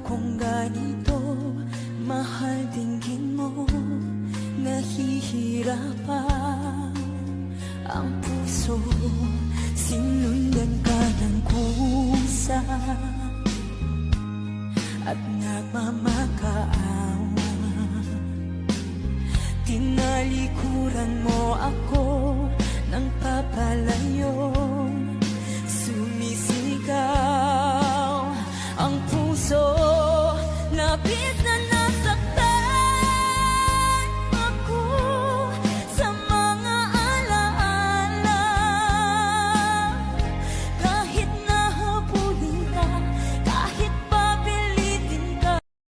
kong ganito, mahal dinggin mo, nahihirapan ang puso. Sinundan ka ng kusa at nagmamakaawa. Tinalikuran mo ako ng papalayo, sumisigaw ang puso, labis na